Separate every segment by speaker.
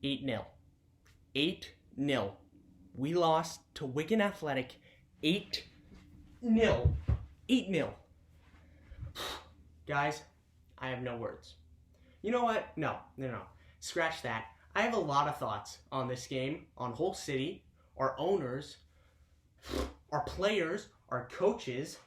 Speaker 1: 8-0. 8-0. We lost to Wigan Athletic 8-0. 8-0. Guys, I have no words. You know what? No. Scratch that. I have a lot of thoughts on this game, on Hull City, our owners, our players, our coaches.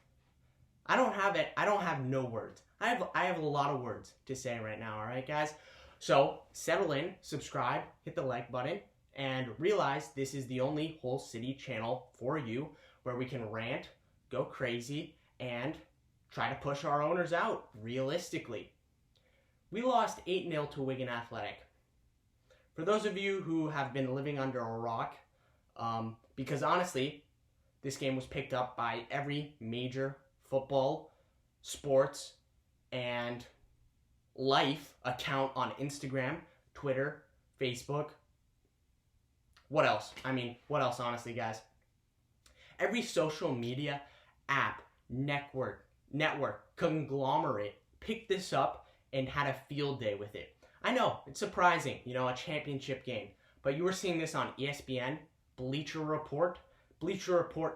Speaker 1: I don't have no words. I have a lot of words to say right now, all right, guys? So, settle in, subscribe, hit the like button, and realize this is the only Hull City channel for you where we can rant, go crazy, and try to push our owners out realistically. We lost 8-0 to Wigan Athletic. For those of you who have been living under a rock, because honestly, this game was picked up by every major football, sports, and life account on Instagram, Twitter, Facebook. What else? What else, honestly, guys? Every social media app, network, conglomerate picked this up and had a field day with it. I know, it's surprising, a championship game. But you were seeing this on ESPN, Bleacher Report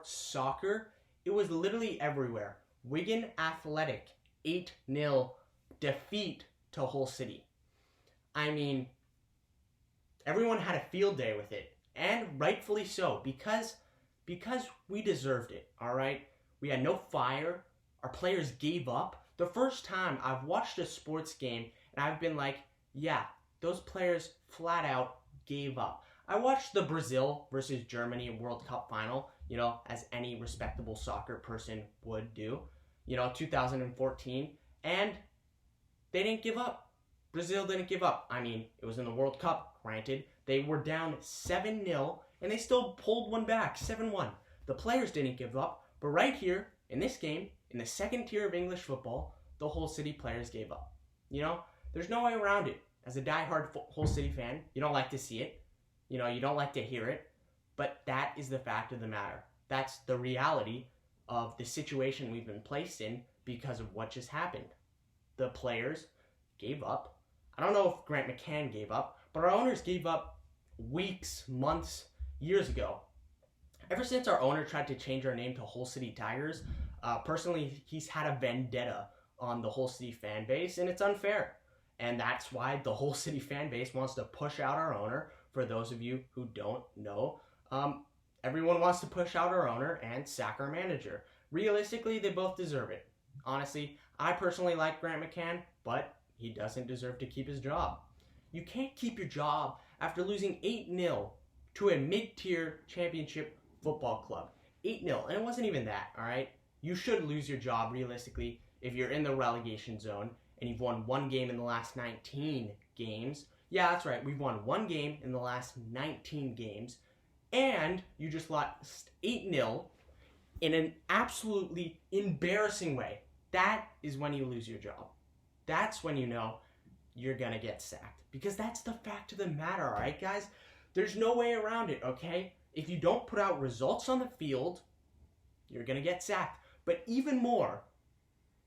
Speaker 1: Soccer. It was literally everywhere. Wigan Athletic, 8-0 defeat to Hull City. Everyone had a field day with it. And rightfully so, because we deserved it, all right? We had no fire. Our players gave up. The first time I've watched a sports game and I've been like, yeah, those players flat out gave up. I watched the Brazil versus Germany World Cup final, as any respectable soccer person would do, 2014, and they didn't give up. Brazil didn't give up. It was in the World Cup, granted. They were down 7-0, and they still pulled one back, 7-1. The players didn't give up, but right here, in this game, in the second tier of English football, the Hull City players gave up. There's no way around it. As a diehard Hull City fan, you don't like to see it. You don't like to hear it. But that is the fact of the matter. That's the reality of the situation we've been placed in because of what just happened. The players gave up. I don't know if Grant McCann gave up, but our owners gave up weeks, months, years ago. Ever since our owner tried to change our name to Hull City Tigers, personally, he's had a vendetta on the Hull City fan base, and it's unfair. And that's why the Hull City fan base wants to push out our owner. For those of you who don't know, everyone wants to push out our owner and sack our manager. Realistically, they both deserve it. Honestly, I personally like Grant McCann, but he doesn't deserve to keep his job. You can't keep your job after losing 8-0 to a mid-tier championship football club. 8-0, and it wasn't even that, all right? You should lose your job, realistically, if you're in the relegation zone and you've won one game in the last 19 games. Yeah, that's right. We've won one game in the last 19 games, and you just lost 8-0 in an absolutely embarrassing way. That is when you lose your job. That's when you know you're going to get sacked, because that's the fact of the matter, all right, guys? There's no way around it, okay? If you don't put out results on the field, you're going to get sacked. But even more,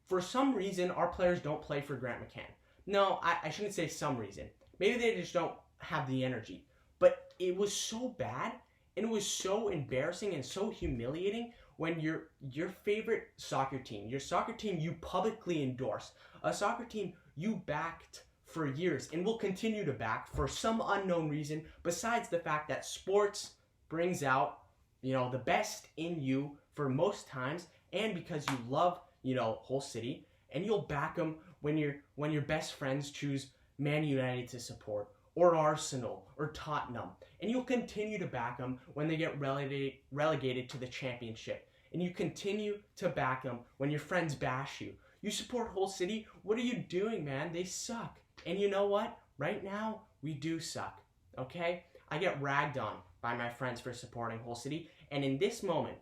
Speaker 1: for some reason, our players don't play for Grant McCann. No, I shouldn't say some reason. Maybe they just don't have the energy. But it was so bad, and it was so embarrassing and so humiliating when your favorite soccer team, your soccer team you publicly endorse, a soccer team you backed for years and will continue to back for some unknown reason, besides the fact that sports brings out, the best in you for most times, and because you love, Hull City, and you'll back them when your best friends choose Man United to support, or Arsenal, or Tottenham, and you'll continue to back them when they get relegated to the championship, and you continue to back them when your friends bash you. You support Hull City? What are you doing, man? They suck. And you know what? Right now, we do suck, okay? I get ragged on by my friends for supporting Hull City, and in this moment,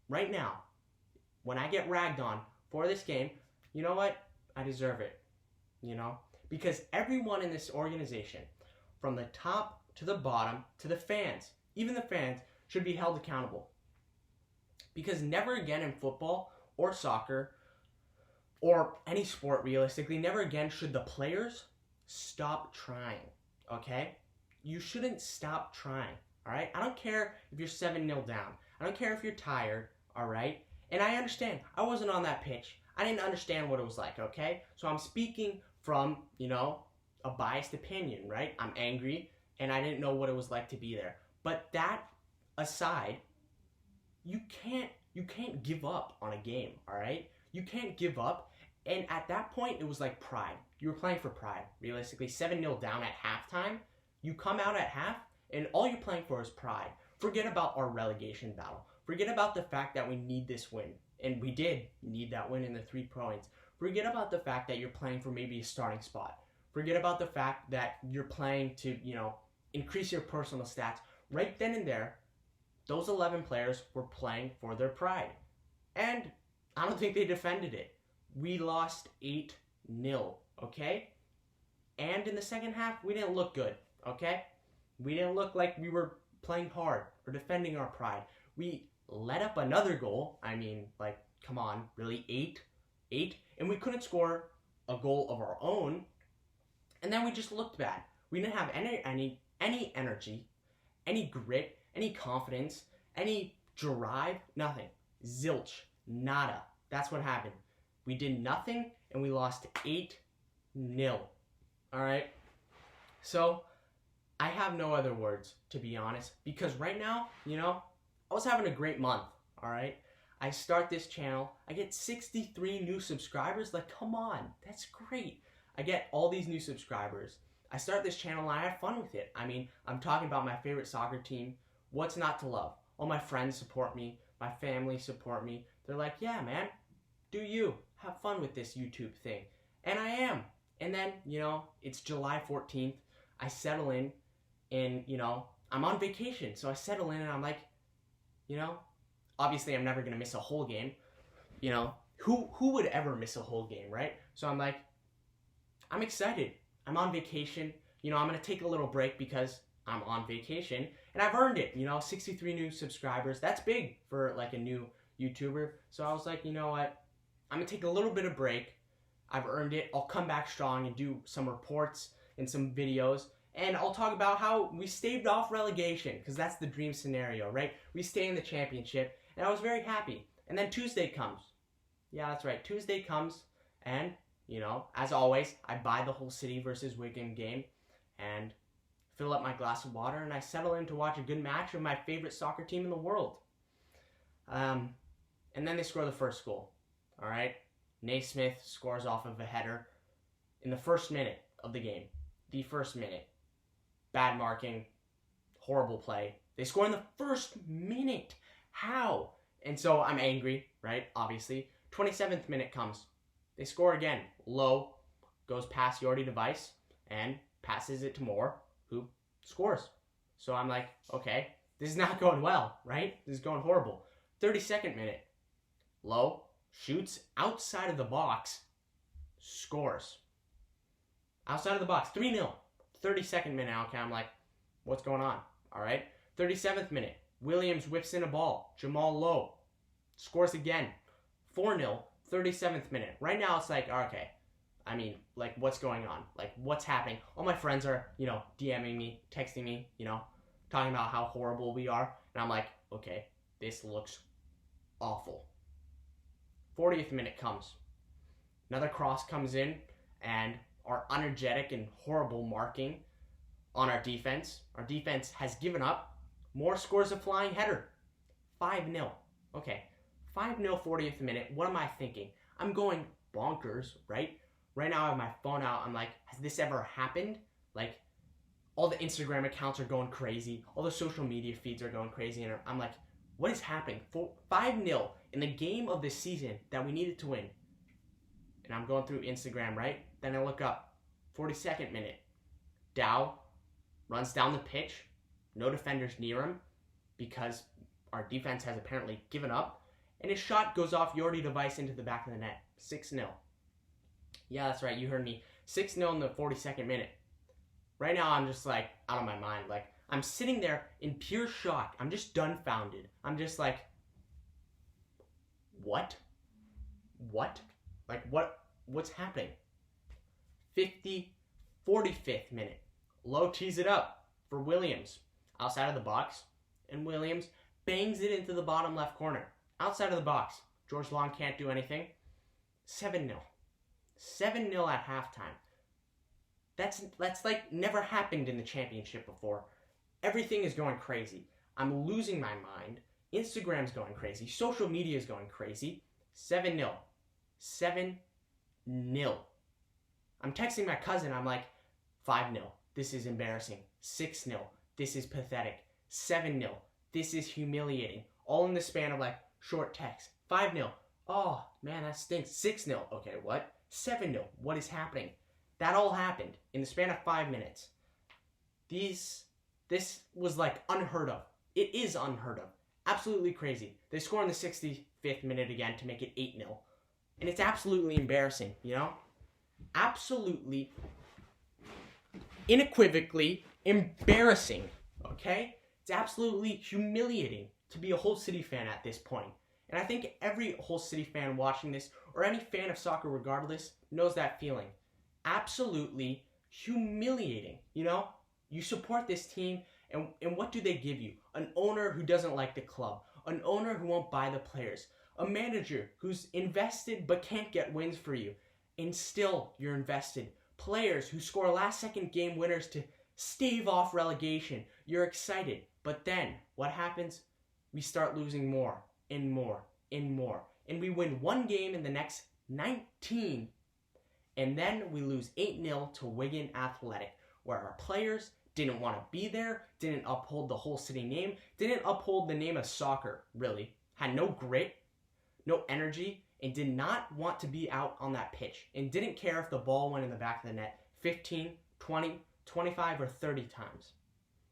Speaker 1: right now, when I get ragged on for this game, you know what? I deserve it, Because everyone in this organization, from the top to the bottom to the fans, even the fans, should be held accountable. Because never again in football or soccer or any sport, realistically, never again should the players stop trying, okay? you shouldn't stop trying, all right? I don't care if you're 7-0 down. I don't care if you're tired, all right? And I understand. I wasn't on that pitch. I didn't understand what it was like, okay? So I'm speaking from, a biased opinion, right? I'm angry, and I didn't know what it was like to be there. But that aside, you can't give up on a game, all right? You can't give up. And at that point, it was like pride. You were playing for pride, realistically. 7-0 down at halftime. You come out at half, and all you're playing for is pride. Forget about our relegation battle. Forget about the fact that we need this win. And we did need that win in the 3 points. Forget about the fact that you're playing for maybe a starting spot. Forget about the fact that you're playing to, increase your personal stats. Right then and there, those 11 players were playing for their pride. And I don't think they defended it. We lost 8-0, okay? And in the second half, we didn't look good, okay? We didn't look like we were playing hard or defending our pride. We let up another goal. I mean, come on, really? 8? And we couldn't score a goal of our own. And then we just looked bad. We didn't have any energy, any grit, any confidence, any drive, nothing. Zilch. Nada. That's what happened. We did nothing, and we lost 8-0. All right? So, I have no other words, to be honest, because right now, I was having a great month, all right? I start this channel. I get 63 new subscribers. Come on. That's great. I get all these new subscribers. I start this channel, and I have fun with it. I mean, I'm talking about my favorite soccer team. What's not to love? All my friends support me. My family support me. They're like, yeah, man, do you. Have fun with this YouTube thing. And I am. And then, it's July 14th. I settle in, and, I'm on vacation. So I settle in, and I'm like, obviously I'm never going to miss a whole game. Who would ever miss a whole game, right? So I'm like, I'm excited. I'm on vacation. I'm going to take a little break because I'm on vacation. And I've earned it, 63 new subscribers. That's big for, a new YouTuber. So I was like, you know what? I'm going to take a little bit of break. I've earned it. I'll come back strong and do some reports and some videos. And I'll talk about how we staved off relegation, because that's the dream scenario, right? We stay in the championship, and I was very happy. And then Tuesday comes. Yeah, that's right. Tuesday comes, and, as always, I buy the Hull City versus Wigan game and fill up my glass of water, and I settle in to watch a good match of my favorite soccer team in the world. And then they score the first goal. All right? Naismith scores off of a header in the first minute of the game. The first minute. Bad marking. Horrible play. They score in the first minute. How? And so I'm angry, right? Obviously. 27th minute comes. They score again. Low. Goes past Jordi Device and passes it to Moore, who scores. So I'm like, okay, this is not going well, right? This is going horrible. 32nd minute. Low. Shoots outside of the box. Scores. Outside of the box. 3-0. 32nd minute. Okay, I'm like, what's going on? All right. 37th minute. Williams whips in a ball. Jamal Lowe scores again. 4-0. 37th minute. Right now it's like, okay. I mean, what's going on? What's happening? All my friends are, DMing me, texting me, talking about how horrible we are. And I'm like, okay, this looks awful. 40th minute comes. Another cross comes in, and our energetic and horrible marking on our defense. Our defense has given up. Moore scores a flying header. 5-0. Okay. 5-0, 40th minute. What am I thinking? I'm going bonkers, right? Right now I have my phone out. I'm like, has this ever happened? All the Instagram accounts are going crazy. All the social media feeds are going crazy. And I'm like, what is happening? 5-0 in the game of the season that we needed to win. And I'm going through Instagram, right? Then I look up. 42nd minute. Dow runs down the pitch. No defenders near him because our defense has apparently given up. And his shot goes off Jordi Device into the back of the net. 6-0. Yeah, that's right. You heard me. 6-0 in the 42nd minute. Right now, I'm just out of my mind. I'm sitting there in pure shock. I'm just dumbfounded. I'm just like, what? What? What's happening? 45th minute. Low tees it up. for Williams outside of the box, and Williams bangs it into the bottom left corner. Outside of the box. George Long can't do anything. 7-0. 7-0 at halftime. That's like never happened in the championship before. Everything is going crazy. I'm losing my mind. Instagram's going crazy. Social media is going crazy. 7-0. 7-0. I'm texting my cousin. I'm like, 5-0. This is embarrassing. 6-0. This is pathetic. 7-0. This is humiliating. All in the span of like short text. 5-0. Oh, man, that stinks. 6-0. Okay, what? 7-0. What is happening? That all happened in the span of 5 minutes. This was like unheard of. It is unheard of. Absolutely crazy. They score in the 65th minute again to make it 8-0. And it's absolutely embarrassing, you know? Absolutely, unequivocally embarrassing, okay? It's absolutely humiliating to be a Hull City fan at this point. And I think every Hull City fan watching this, or any fan of soccer regardless, knows that feeling. Absolutely humiliating, you know? You support this team, and what do they give you? An owner who doesn't like the club. An owner who won't buy the players. A manager who's invested but can't get wins for you. And still, you're invested. Players who score last-second game winners to stave off relegation. You're excited. But then, what happens? We start losing more and more and more. And we win one game in the next 19. And then we lose 8-0 to Wigan Athletic, where our players didn't want to be there, didn't uphold the Hull City name, didn't uphold the name of soccer, really. Had no grit, no energy, and did not want to be out on that pitch, and didn't care if the ball went in the back of the net 15, 20, 25, or 30 times.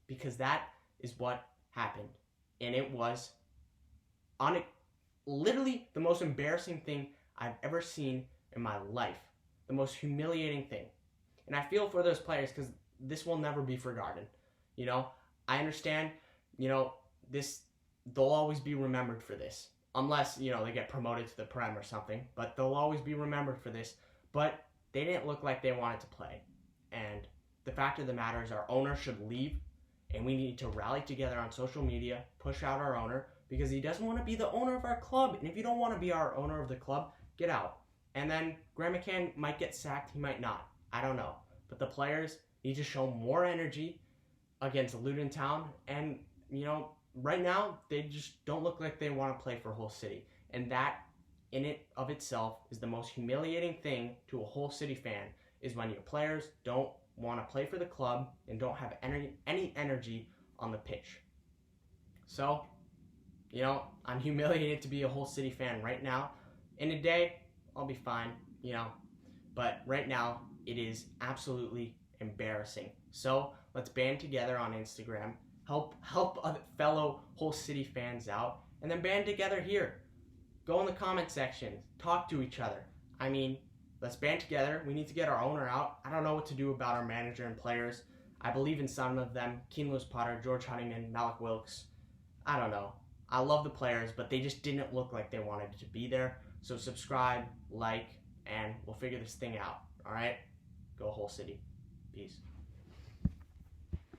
Speaker 1: Because that is what happened. And it was literally the most embarrassing thing I've ever seen in my life. The most humiliating thing. And I feel for those players because this will never be forgotten. You know, I understand, you know, they'll always be remembered for this. Unless, you know, they get promoted to the Prem or something. But they'll always be remembered for this. But they didn't look like they wanted to play. And the fact of the matter is our owner should leave. And we need to rally together on social media, push out our owner. Because he doesn't want to be the owner of our club. And if you don't want to be our owner of the club, get out. And then Graham McCann might get sacked. He might not. I don't know. But the players need to show more energy against Luton Town. And, you know, right now, they just don't look like they want to play for Hull City. And that, in it of itself, is the most humiliating thing to a Hull City fan, is when your players don't want to play for the club and don't have any energy on the pitch. So, you know, I'm humiliated to be a Hull City fan right now. In a day, I'll be fine, you know. But right now, it is absolutely embarrassing. So let's band together on Instagram, help other fellow Hull City fans out, and then band together here. Go in the comment section, talk to each other. I mean, let's band together. We need to get our owner out. I don't know what to do about our manager and players. I believe in some of them. Keane Lewis Potter, George Honeyman, Malik Wilkes. I don't know. I love the players, but they just didn't look like they wanted to be there. So subscribe, like, and we'll figure this thing out. All right? Go Hull City. Peace.